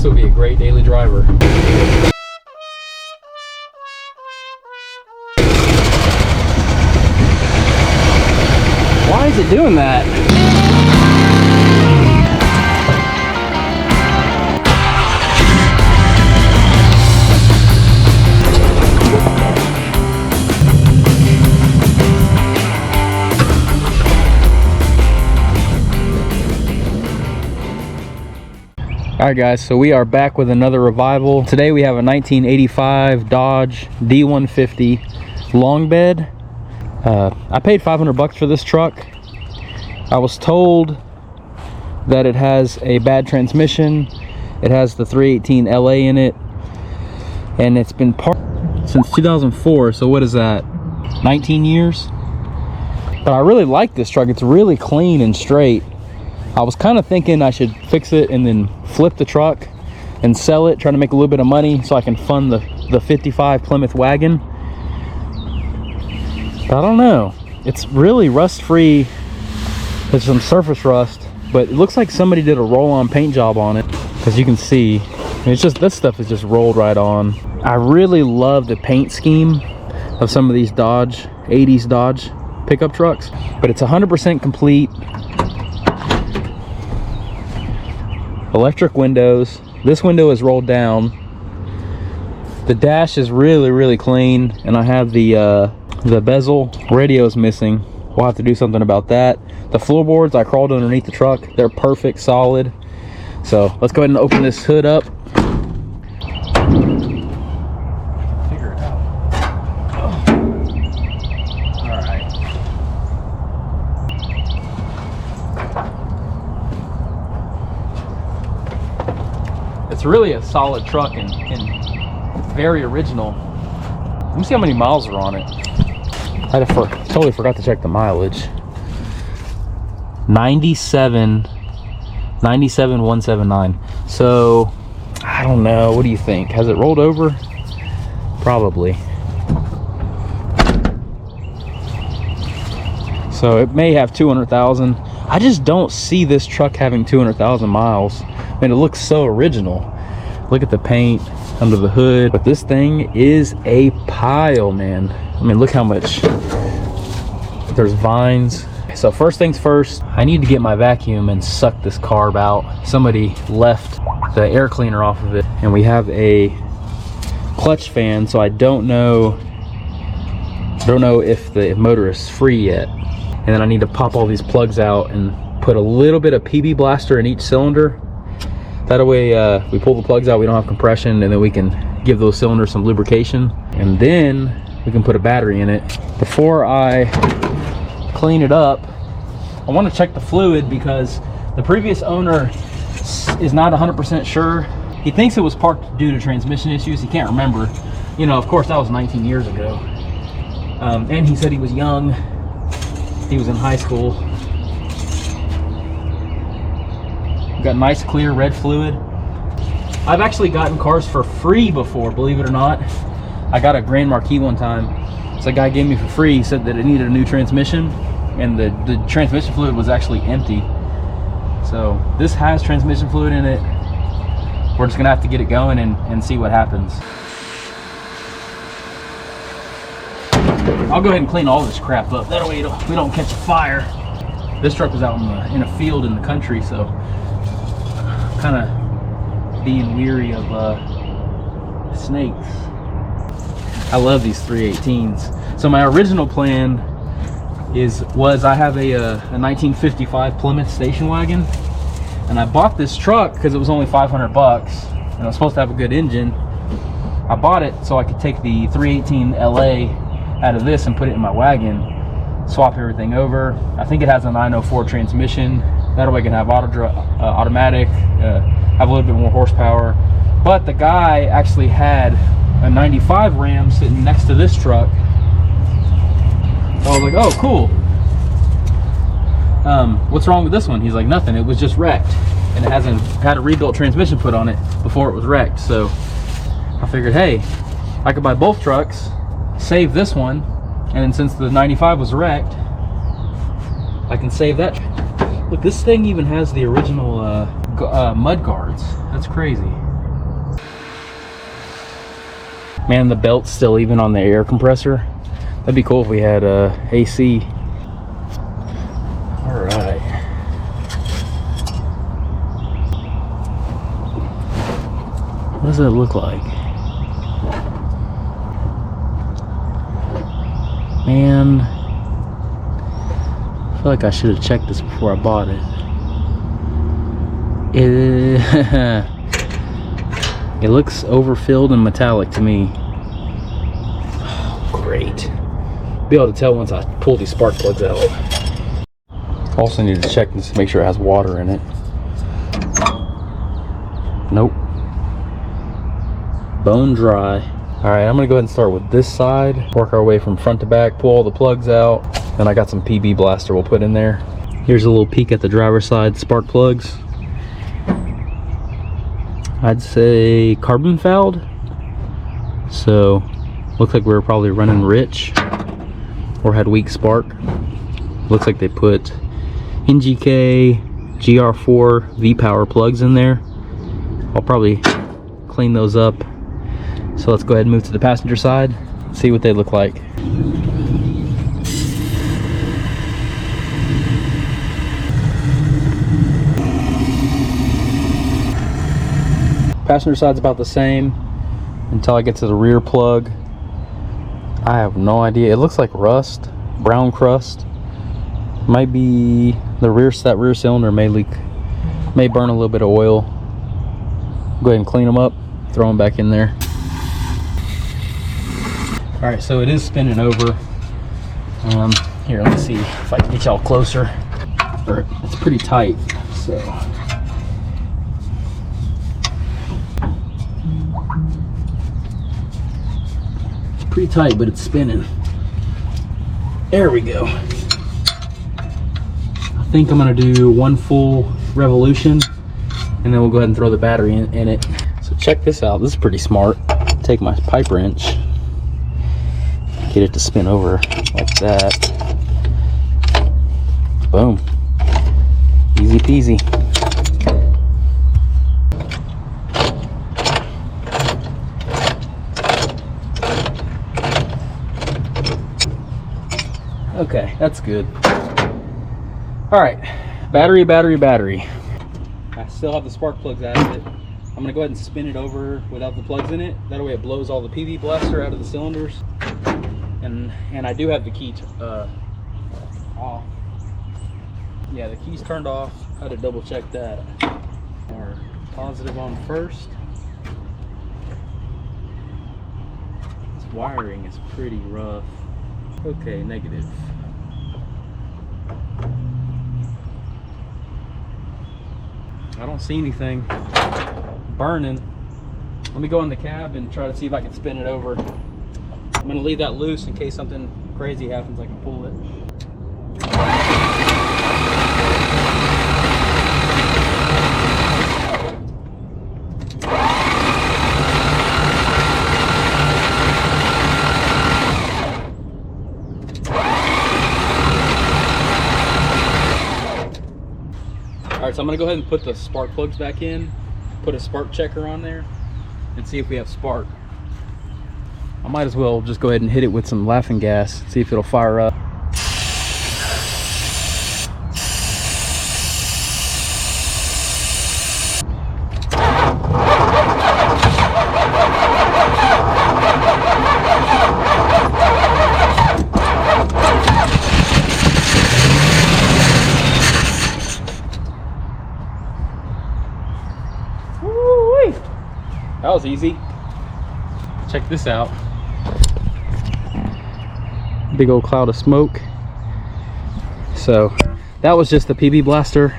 This would be a great daily driver. Why is it doing that? Alright guys, so we are back with another revival. Today we have a 1985 Dodge D150 long bed. I paid 500 bucks for this truck. I was told that it has a bad transmission. It has the 318 LA in it, and it's been parked since 2004. So what is that, 19 years? But I really like this truck. It's really clean and straight. I was kind of thinking I should fix it and then flip the truck and sell it, trying to make a little bit of money so I can fund the 55 Plymouth wagon. But I don't know. It's really rust-free. There's some surface rust, but it looks like somebody did a roll-on paint job on it. As you can see, it's just, this stuff is just rolled right on. I really love the paint scheme of some of these Dodge, 80s Dodge pickup trucks, but it's 100% complete. Electric windows. This window is rolled down. The dash is really clean, and I have the bezel. Radio is missing. We'll have to do something about that. The floorboards, I crawled underneath the truck. They're perfect, solid. So let's go ahead and open this hood up. Figure it out. All right. It's really a solid truck and very original. Let me see how many miles are on it. I totally forgot to check the mileage. 97,179. So I don't know, what do you think? Has it rolled over? Probably. So it may have 200,000. I just don't see this truck having 200,000 miles. I mean, it looks so original. Look at the paint under the hood, but this thing is a pile, man. I mean, look how much. There's vines. So first things first, I need to get my vacuum and suck this carb out. Somebody left the air cleaner off of it, and we have a clutch fan, so I don't know if the motor is free yet. And then I need to pop all these plugs out and put a little bit of PB blaster in each cylinder. That way we pull the plugs out, we don't have compression, and then we can give those cylinders some lubrication, and then we can put a battery in it. Before I clean it up, I want to check the fluid, because the previous owner is not 100% sure. He thinks it was parked due to transmission issues. He can't remember. You know, of course, that was 19 years ago. And he said he was young. He was in high school. Got nice clear red fluid. I've actually gotten cars for free before, believe it or not. I got a Grand Marquis one time. So a guy gave me for free. He said that it needed a new transmission, and the transmission fluid was actually empty. So this has transmission fluid in it. We're just gonna have to get it going and see what happens. I'll go ahead and clean all this crap up. That way we don't catch a fire. This truck was out in a field in the country, so kind of being weary of snakes. I love these 318s. So my original plan was I have a 1955 Plymouth station wagon, and I bought this truck because it was only 500 bucks, and it was supposed to have a good engine. I bought it so I could take the 318 LA out of this and put it in my wagon, swap everything over. I think it has a 904 transmission. That way I can have automatic, have a little bit more horsepower. But the guy actually had a 95 Ram sitting next to this truck. I was like, oh, cool. What's wrong with this one? He's like, nothing, it was just wrecked. And it hasn't had a rebuilt transmission put on it before it was wrecked. So I figured, hey, I could buy both trucks, save this one, and then since the 95 was wrecked, I can save that. Look, this thing even has the original mud guards. That's crazy. Man, the belt's still even on the air compressor. That'd be cool if we had AC. All right. What does that look like? Man, I feel like I should have checked this before I bought it. It looks overfilled and metallic to me. Oh, great. Be able to tell once I pull these spark plugs out. Also need to check this to make sure it has water in it. Nope. Bone dry. All right, I'm gonna go ahead and start with this side, work our way from front to back, pull all the plugs out. Then I got some PB blaster we'll put in there. Here's a little peek at the driver's side spark plugs. I'd say carbon fouled. So looks like we were probably running rich or had weak spark. Looks like they put NGK GR4 V-Power plugs in there. I'll probably clean those up. So let's go ahead and move to the passenger side, see what they look like. Passenger side's about the same until I get to the rear plug. I have no idea. It looks like rust, brown crust. Might be the that rear cylinder may leak, may burn a little bit of oil. Go ahead and clean them up, throw them back in there. All right, so it is spinning over. Here, let me see if I can get y'all closer. It's pretty tight, so. It's pretty tight, but it's spinning. There we go. I think I'm gonna do one full revolution, and then we'll go ahead and throw the battery in it. So check this out. This is pretty smart. Take my pipe wrench, get it to spin over like that. Boom. Easy peasy. Okay, that's good. All right, battery. I still have the spark plugs out of it. I'm gonna go ahead and spin it over without the plugs in it. That way it blows all the PV blaster out of the cylinders. And I do have the key off. Yeah, the key's turned off. I had to double check that. Or positive on first. This wiring is pretty rough. Okay, negative. I don't see anything burning. Let me go in the cab and try to see if I can spin it over. I'm gonna leave that loose in case something crazy happens, I can pull it. All right, so I'm gonna go ahead and put the spark plugs back in, put a spark checker on there, and see if we have spark. I might as well just go ahead and hit it with some laughing gas, see if it'll fire up. Woo-wee. That was easy. Check this out. Big old cloud of smoke. So that was just the PB blaster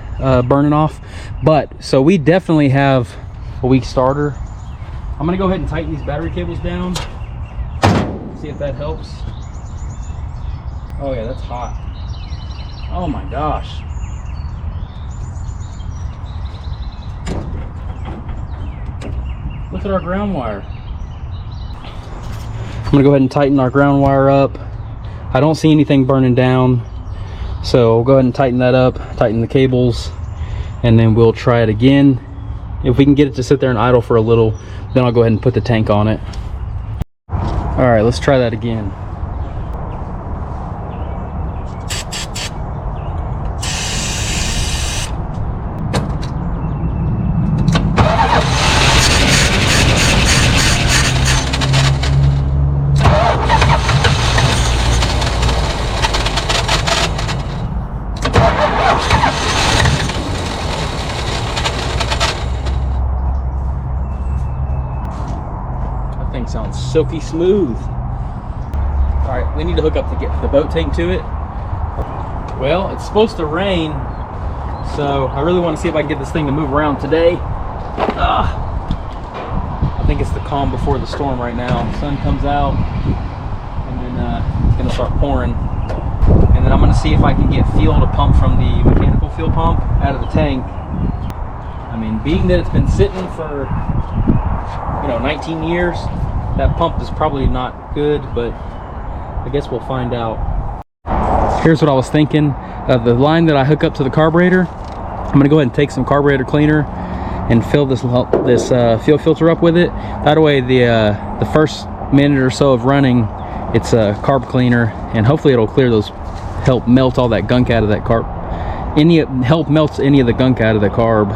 burning off. But so we definitely have a weak starter. I'm gonna go ahead and tighten these battery cables down, see if that helps. Oh yeah, that's hot. Oh my gosh. Look at our ground wire. I'm gonna go ahead and tighten our ground wire up. I don't see anything burning down, so we'll go ahead and tighten that up, tighten the cables, and then we'll try it again. If we can get it to sit there and idle for a little, then I'll go ahead and put the tank on it. All right, let's try that again. Sounds silky smooth. All right, we need to hook up the boat tank to it. Well, it's supposed to rain, so I really want to see if I can get this thing to move around today. I think it's the calm before the storm right now. The sun comes out, and then it's gonna start pouring. And then I'm gonna see if I can get fuel to pump from the mechanical fuel pump out of the tank. I mean, being that it's been sitting for 19 years, that pump is probably not good, but I guess we'll find out. Here's what I was thinking. The line that I hook up to the carburetor, I'm gonna go ahead and take some carburetor cleaner and fill this fuel filter up with it. That way the first minute or so of running, it's a carb cleaner, and hopefully it'll clear those, help melt all that gunk out of that carb. Help melts any of the gunk out of the carb.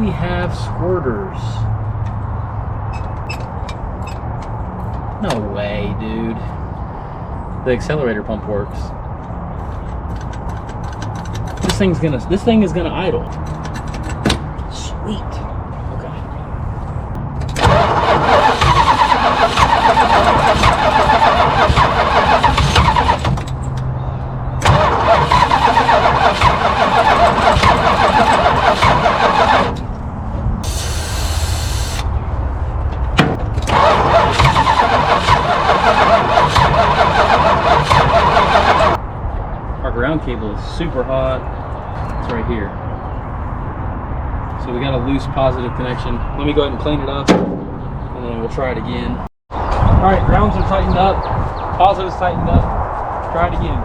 We have squirters. No way, dude. The accelerator pump works. This thing is gonna idle. Sweet. Okay. Ground cable is super hot. It's right here. So we got a loose positive connection. Let me go ahead and clean it up, and then we'll try it again. All right, grounds are tightened up. Positive's tightened up. Try it again.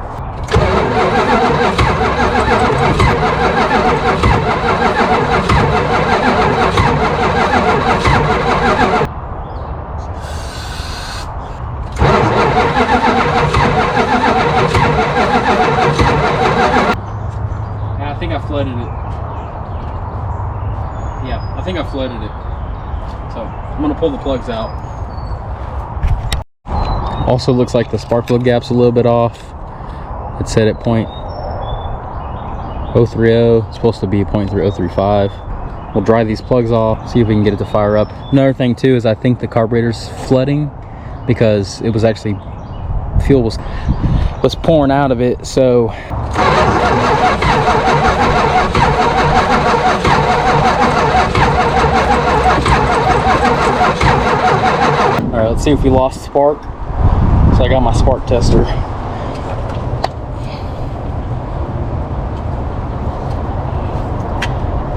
I think I flooded it. Yeah, I think I flooded it. So I'm gonna pull the plugs out. Also looks like the spark plug gap's a little bit off. It's set at 0.030. It's supposed to be 0.035. We'll dry these plugs off, see if we can get it to fire up. Another thing too is I think the carburetor's flooding because it was actually, fuel was pouring out of it. So all right, let's see if we lost spark. So I got my spark tester.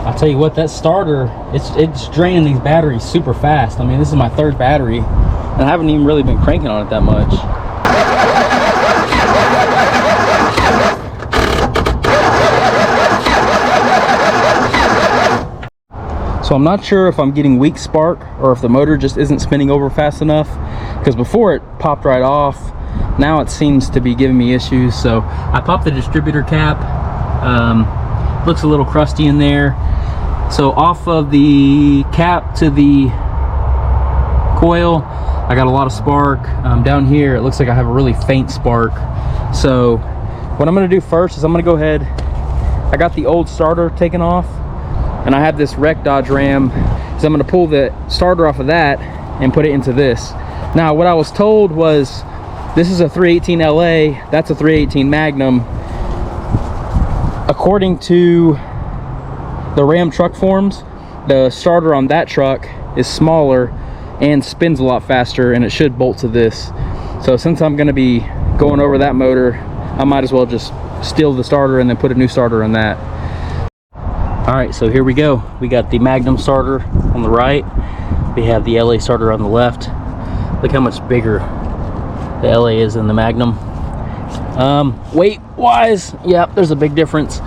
I'll tell you what, that starter, it's draining these batteries super fast. I mean, this is my third battery, and I haven't even really been cranking on it that much. So I'm not sure if I'm getting weak spark or if the motor just isn't spinning over fast enough, because before it popped right off. Now it seems to be giving me issues. So I popped the distributor cap. Looks a little crusty in there. So off of the cap to the coil, I got a lot of spark. Down here it looks like I have a really faint spark. So what I'm going to do first is I'm going to go ahead, I got the old starter taken off, and I have this wreck Dodge Ram, so I'm going to pull the starter off of that and put it into this. Now what I was told was this is a 318 LA, that's a 318 Magnum. According to the Ram truck forms, the starter on that truck is smaller and spins a lot faster, and it should bolt to this. So since I'm going to be going over that motor, I might as well just steal the starter and then put a new starter on that. All right, so here we go. We got the Magnum starter on the right. We have the LA starter on the left. Look how much bigger the LA is than the Magnum. Weight wise, yeah, there's a big difference.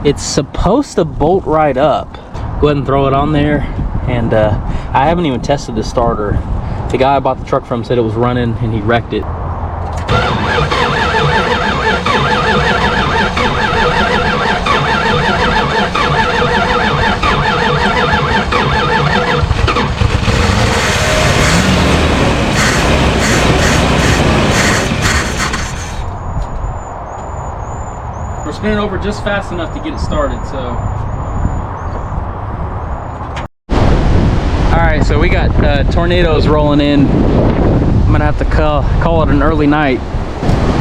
It's supposed to bolt right up. Go ahead and throw it on there. And I haven't even tested the starter. The guy I bought the truck from said it was running and he wrecked it. We're spinning over just fast enough to get it started, so. All right, so we got tornadoes rolling in. I'm gonna have to call it an early night.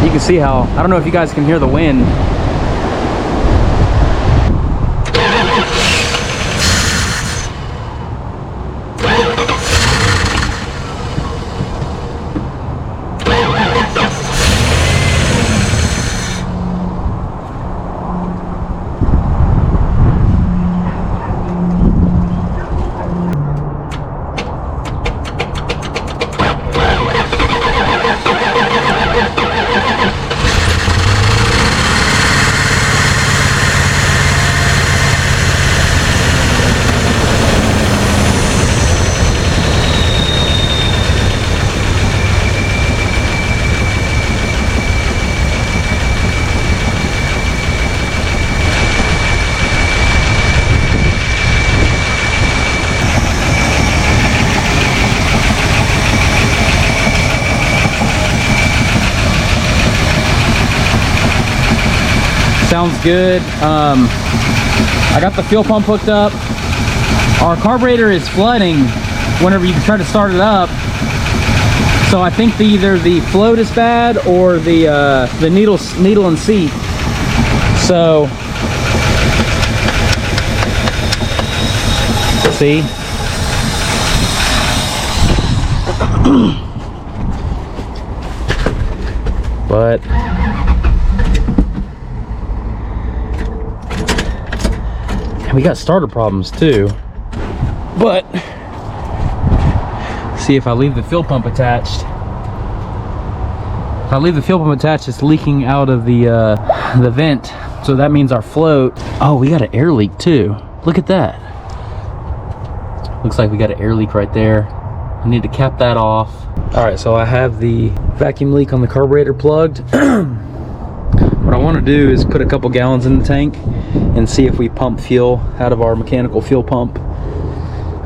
You can see how, I don't know if you guys can hear the wind. Sounds good. I got the fuel pump hooked up. Our carburetor is flooding whenever you try to start it up. So I think either the float is bad or the needle and seat. So see. But we got starter problems too. But see, if I leave the fuel pump attached, it's leaking out of the vent. So that means our float. Oh, we got an air leak too. Look at that. Looks like we got an air leak right there. I need to cap that off. All right, so I have the vacuum leak on the carburetor plugged. What I want to do is put a couple gallons in the tank and see if we pump fuel out of our mechanical fuel pump.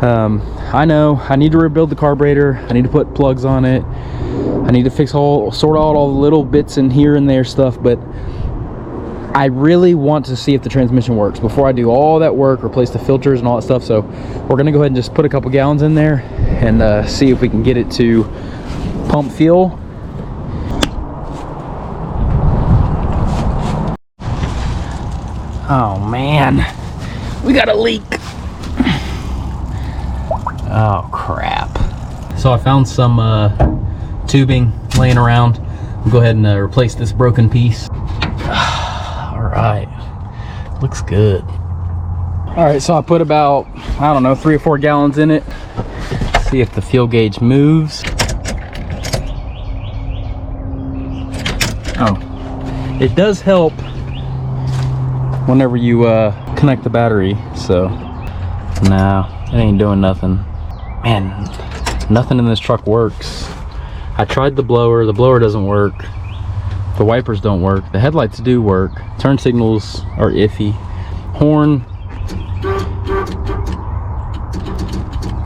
I know I need to rebuild the carburetor. I need to put plugs on it. I need to sort out all the little bits in here and there stuff, but I really want to see if the transmission works before I do all that work, replace the filters and all that stuff. So we're gonna go ahead and just put a couple gallons in there and see if we can get it to pump fuel. Oh man, we got a leak. Oh crap. So I found some tubing laying around. We'll go ahead and replace this broken piece. All right, looks good. All right, so I put about, I don't know, 3 or 4 gallons in it. See if the fuel gauge moves. Oh, it does help whenever you connect the battery. So no, it ain't doing nothing. Man, nothing in this truck works. I tried the blower doesn't work. The wipers don't work. The headlights do work. Turn signals are iffy. Horn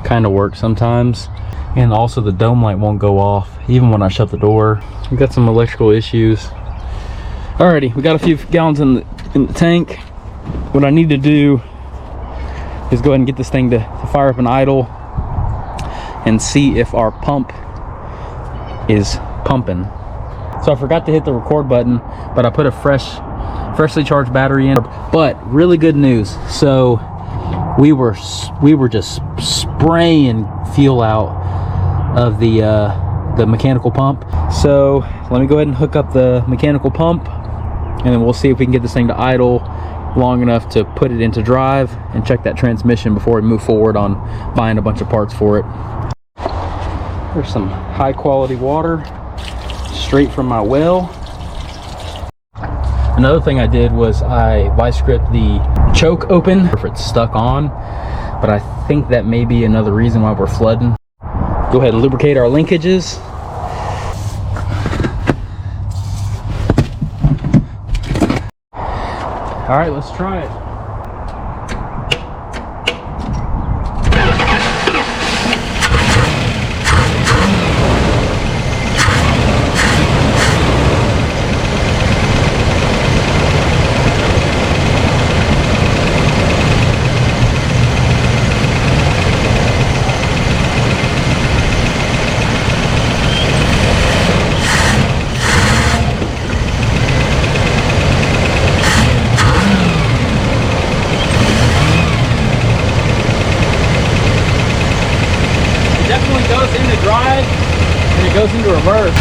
kind of works sometimes. And also the dome light won't go off even when I shut the door. We've got some electrical issues. Alrighty, we got a few gallons in the tank. What I need to do is go ahead and get this thing to fire up an idle and see if our pump is pumping. So I forgot to hit the record button, but I put a freshly charged battery in. But really good news. So we were just spraying fuel out of the mechanical pump. So let me go ahead and hook up the mechanical pump, and then we'll see if we can get this thing to idle long enough to put it into drive and check that transmission before we move forward on buying a bunch of parts for it. There's some high quality water straight from my well. Another thing I did was I vice gripped the choke open if it's stuck on, but I think that may be another reason why we're flooding. Go ahead and lubricate our linkages. All right, let's try it. Goes into drive and it goes into reverse.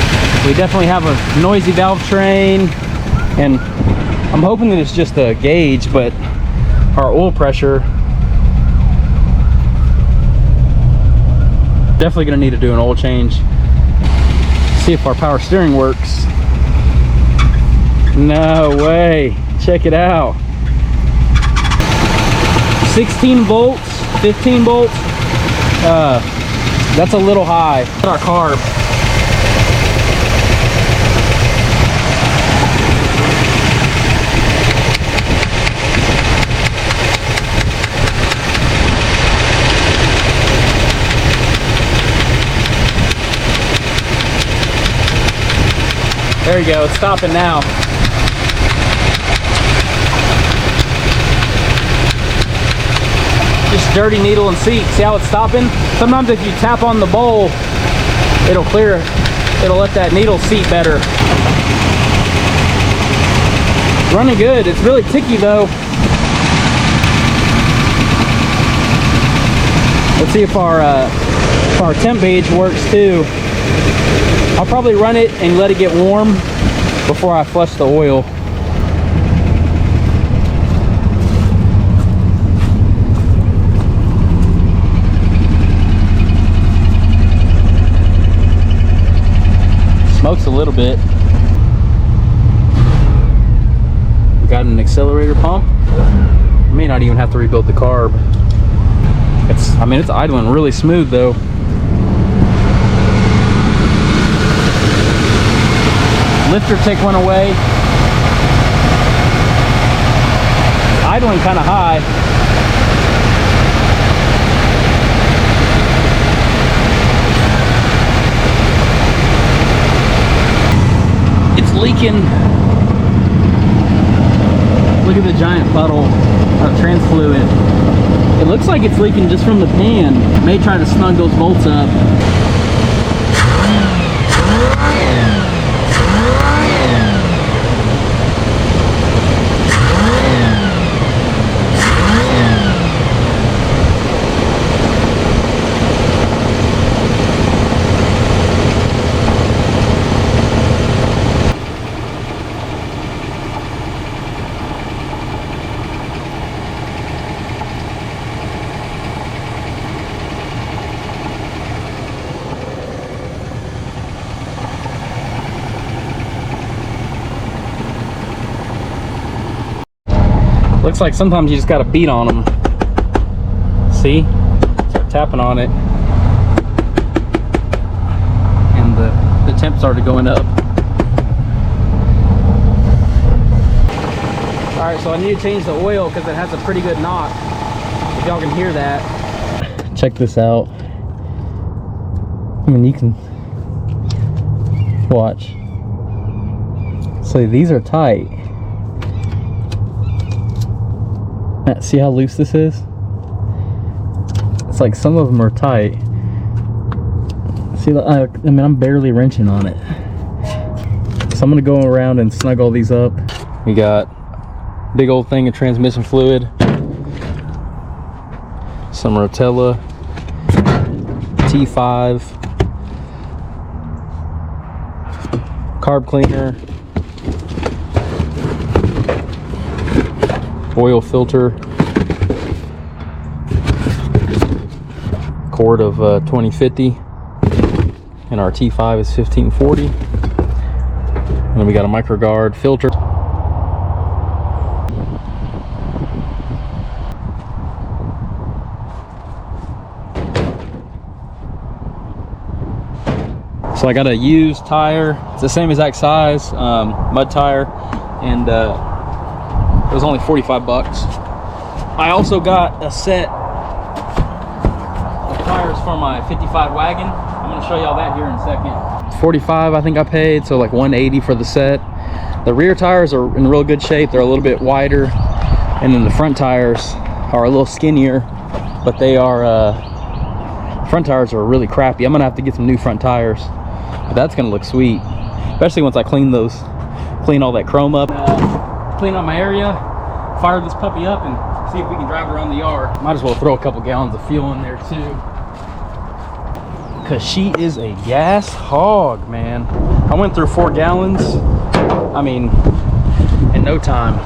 We definitely have a noisy valve train, and I'm hoping that it's just a gauge, but our oil pressure, definitely gonna need to do an oil change. See if our power steering works. No way, check it out. 16 volts, 15 volts. That's a little high. Our carb. There you go, it's stopping now. Just dirty needle and seat. See how it's stopping? Sometimes if you tap on the bowl, it'll clear, it'll let that needle seat better. Running good. It's really ticky though. Let's see if our temp gauge works too. I'll probably run it and let it get warm before I flush the oil. Smokes a little bit. Got an accelerator pump. May not even have to rebuild the carb. I mean, it's idling really smooth though. Lifter tick went away. Idling kind of high. It's leaking. Look at the giant puddle of trans fluid. It looks like it's leaking just from the pan. May try to snug those bolts up. Looks like sometimes you just gotta beat on them. See? Start tapping on it. And the temp started going up. Alright, so I need to change the oil because it has a pretty good knock. If y'all can hear that. Check this out. I mean, you can watch. So these are tight. See how loose this is? It's like some of them are tight. See, I mean, I'm barely wrenching on it. So I'm gonna go around and snug all these up. We got a big old thing of transmission fluid, some Rotella, T5, carb cleaner, oil filter, cord of 2050, and our T5 is 1540. And then we got a micro guard filter. So I got a used tire. It's the same exact size, mud tire, and it was only 45 bucks. I also got a set of tires for my 55 wagon. I'm gonna show y'all that here in a second. 45 I think I paid, so like 180 for the set. The rear tires are in real good shape. They're a little bit wider, and then the front tires are a little skinnier, but they are front tires are really crappy. I'm gonna have to get some new front tires, but that's gonna look sweet, especially once I clean all that chrome up. Clean up my area, fire this puppy up, and see if we can drive around the yard. Might as well throw a couple gallons of fuel in there too, because she is a gas hog, man. I went through 4 gallons, I mean, in no time.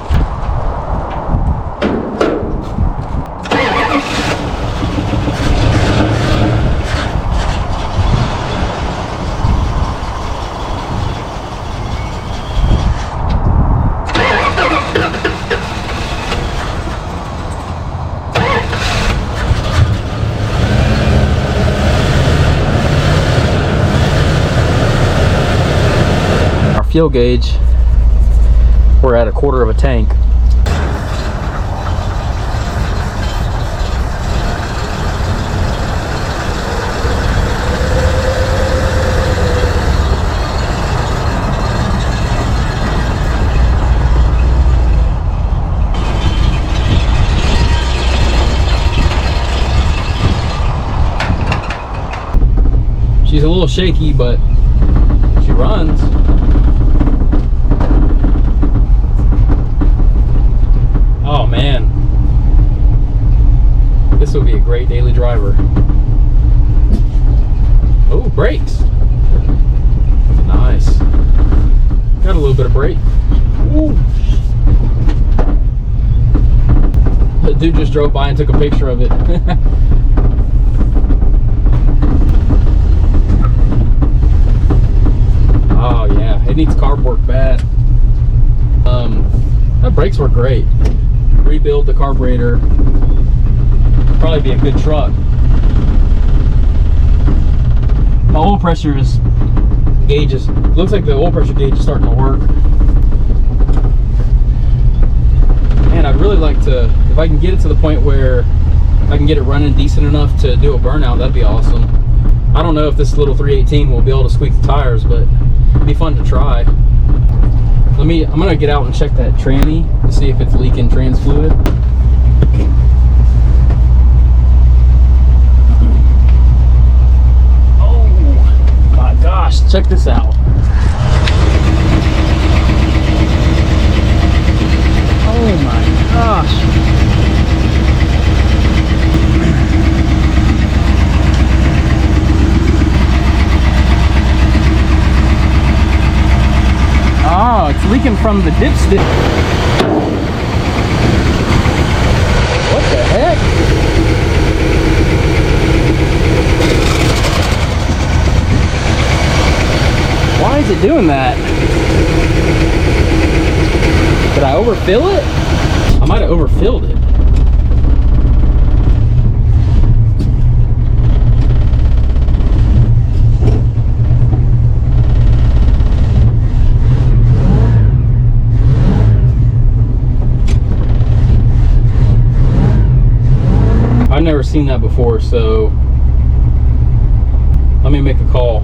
Fuel gauge, we're at 1/4 of a tank. She's a little shaky, but she runs. Oh man, this will be a great daily driver. Oh, brakes. Nice. Got a little bit of brake. Ooh. The dude just drove by and took a picture of it. Oh yeah, it needs carb work bad. That brakes work great. Rebuild the carburetor, probably be a good truck. My oil pressure gauge looks like the oil pressure gauge is starting to work. And I'd really like to, if I can get it to the point where I can get it running decent enough to do a burnout, that'd be awesome. I don't know if this little 318 will be able to squeak the tires, but it'd be fun to try. I'm gonna get out and check that tranny to see if it's leaking trans fluid. Oh my gosh, check this out. Oh my gosh. Oh, it's leaking from the dipstick. What the heck? Why is it doing that? Did I overfill it? I might have overfilled it. I've never seen that before, so let me make a call.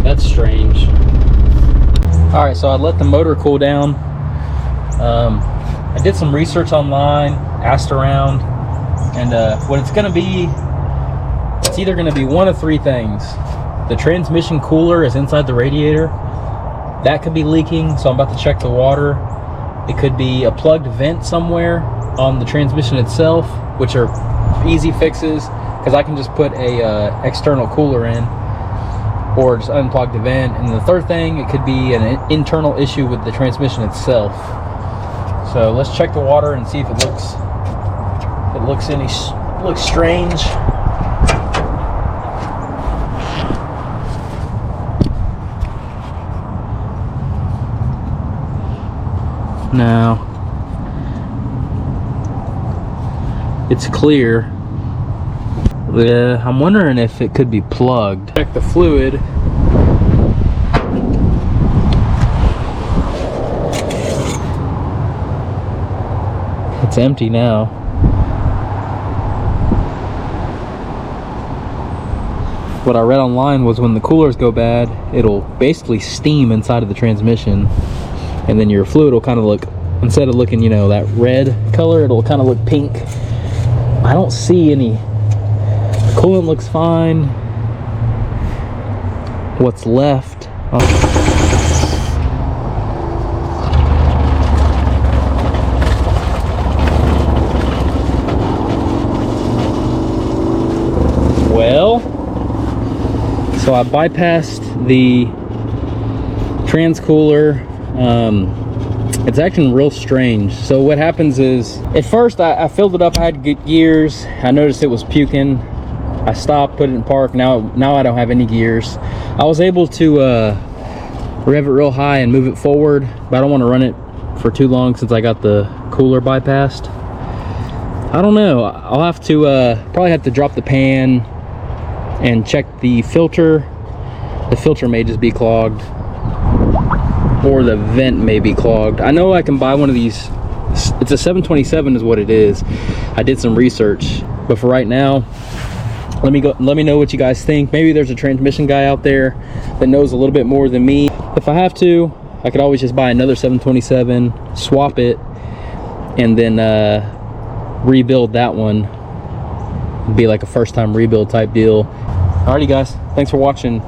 That's strange. All right, so I let the motor cool down. I did some research online, asked around, and what it's gonna be, it's either gonna be one of 3 things. The transmission cooler is inside the radiator. That could be leaking, so I'm about to check the water. It could be a plugged vent somewhere on the transmission itself, which are easy fixes because I can just put a external cooler in or just unplug the vent. And the third thing, it could be an internal issue with the transmission itself. So let's check the water and see if it looks strange. No, it's clear. Yeah, I'm wondering if it could be plugged. Check the fluid. It's empty now. What I read online was when the coolers go bad, it'll basically steam inside of the transmission, and then your fluid will kind of look, instead of looking, you know, that red color, it'll kind of look pink. I don't see any. The coolant looks fine. What's left? Well, so I bypassed the trans cooler. It's acting real strange. So what happens is, at first I filled it up, I had to get gears. I noticed it was puking. I stopped, put it in park. Now I don't have any gears. I was able to rev it real high and move it forward, but I don't want to run it for too long since I got the cooler bypassed. I don't know. I'll have to probably have to drop the pan and check the filter. The filter may just be clogged, or the vent may be clogged. I know I can buy one of these. It's a 727 is what it is. I did some research, but for right now, let me know what you guys think. Maybe there's a transmission guy out there that knows a little bit more than me. If I have to, I could always just buy another 727, swap it, and then rebuild that one. It'd be like a first time rebuild type deal. Alrighty guys, thanks for watching.